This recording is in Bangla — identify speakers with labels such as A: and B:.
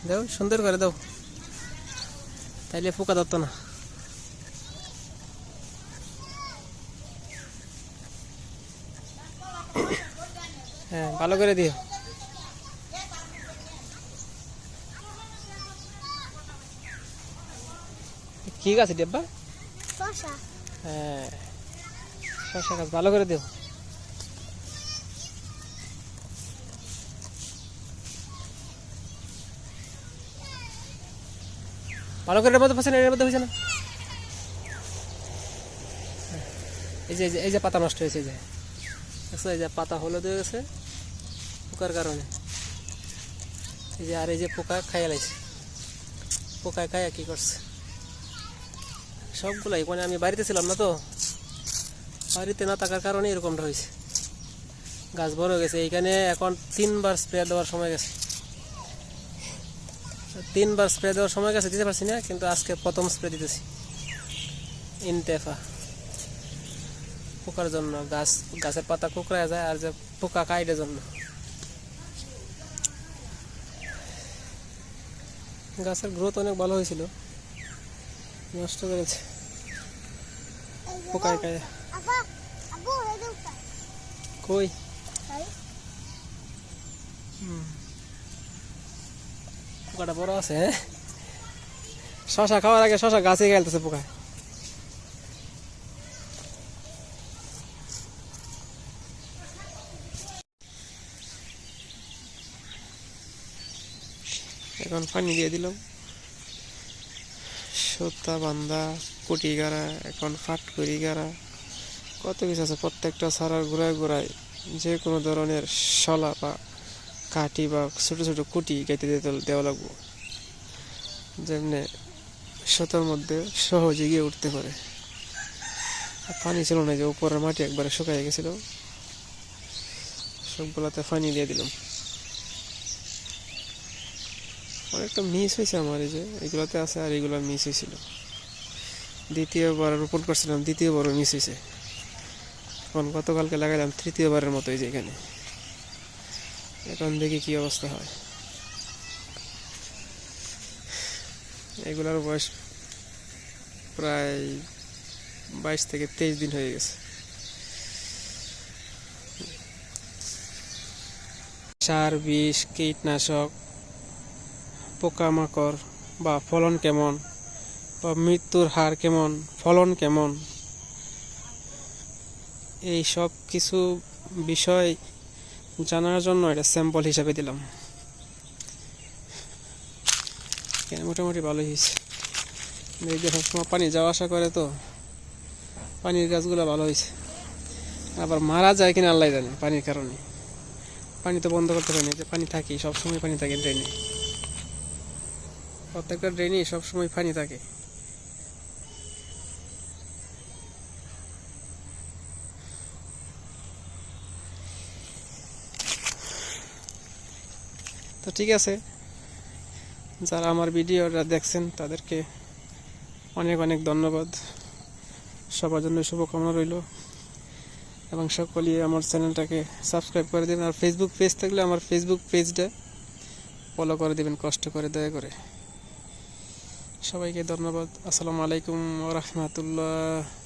A: দাও, সুন্দর করে দাও, তাইলে পোকা ধরতো না। হ্যাঁ, ভালো করে দিও। কি গাছ ডিব্বা?
B: শসা।
A: হ্যাঁ, শসা গাছ ভালো করে দিও। ভালো করে এর মধ্যে ফসে না, এর মধ্যে হয়েছে না। এই যে পাতা নষ্ট হয়েছে, এই যে পাতা হলুদ হয়ে গেছে পোকার কারণে। আর এই যে পোকা খাইয়া লাইছে, পোকায় খাইয়া কি করছে সবগুলাই। মানে আমি বাড়িতে ছিলাম না তো, বাড়িতে না থাকার কারণে এরকমটা হয়েছে। গাছ বড় হয়ে গেছে, এইখানে এখন 3 বার স্প্রে দেওয়ার সময় গেছে। 3 বার স্প্রে দেওয়ার সময় গেছে, দিতে পারছি না, কিন্তু আজকে প্রথম স্প্রে দিতেছি ইনটেফা। পোকার জন্য, গাছের পাতা কুকড়ায় যায়, আর যে পোকা কাইডের জন্য। গাছের গ্রোথ অনেক ভালো হয়েছিল, নষ্ট করেছে পোকায় খায়। কই পোকাটা বড় আছে। হ্যাঁ, শশা খাওয়ার আগে শশা গাছে গেলতেছে পোকায়। এখন পানি দিয়ে দিলাম, সুতা বান্ধা, কুটি গাড়া, এখন ফাট করি গাড়া, কত কিছু আছে। প্রত্যেকটা সারার গোড়ায় গোড়ায় যে কোনো ধরনের শলা বা কাঠি বা ছোট ছোট কুটি কেটে দেওয়া লাগবো, যেমনি সুতার মধ্যে সহজে গিয়ে উঠতে পারে। পানি ছিল না, যে উপরের মাটি একবারে শুকাই গেছিল, সবগুলাতে পানি দিয়ে দিলাম। অনেকটা মিস হয়েছে আমার, এই যে এগুলোতে আছে, আর এগুলো মিস হয়েছিল। দ্বিতীয়বার রোপণ করছিলাম, দ্বিতীয়বারও মিস হয়েছে। এখন গতকালকে লাগাইলাম তৃতীয়বারের মতো এই যে এখানে। এখন দেখি কি অবস্থা হয়। এগুলার বয়স প্রায় 22 থেকে 23 দিন হয়ে গেছে। সার, বিষ, কীটনাশক, পোকামাকড় বা ফলন কেমন, বা মৃত্যুর হার কেমন, ফলন কেমন, এই সব কিছু বিষয় জানার জন্য এটা স্যাম্পল হিসাবে দিলাম। মোটামুটি ভালোই হয়েছে। এই যে সবসময় পানি যাওয়া আসা করে, তো পানির গাছগুলো ভালো হয়েছে। আবার মারা যায় কিনা আল্লাহ জানে পানির কারণে। পানি তো বন্ধ করতে পারিনি, যে পানি থাকে, সবসময় পানি থাকে ড্রেনে, প্রত্যেকটা ড্রেনে সবসময় পানি থাকে। তো ঠিক আছে, যারা আমার ভিডিওটা দেখছেন তাদেরকে অনেক অনেক ধন্যবাদ। সবার জন্য শুভকামনা রইল, এবং সকলেই আমার চ্যানেলটাকে সাবস্ক্রাইব করে দেবেন। আর ফেসবুক পেজ থাকলে আমার ফেসবুক পেজটা ফলো করে দেবেন, কষ্ট করে, দয়া করে। সবাইকে ধন্যবাদ। আসসালামু আলাইকুম ওয়া রাহমাতুল্লাহ।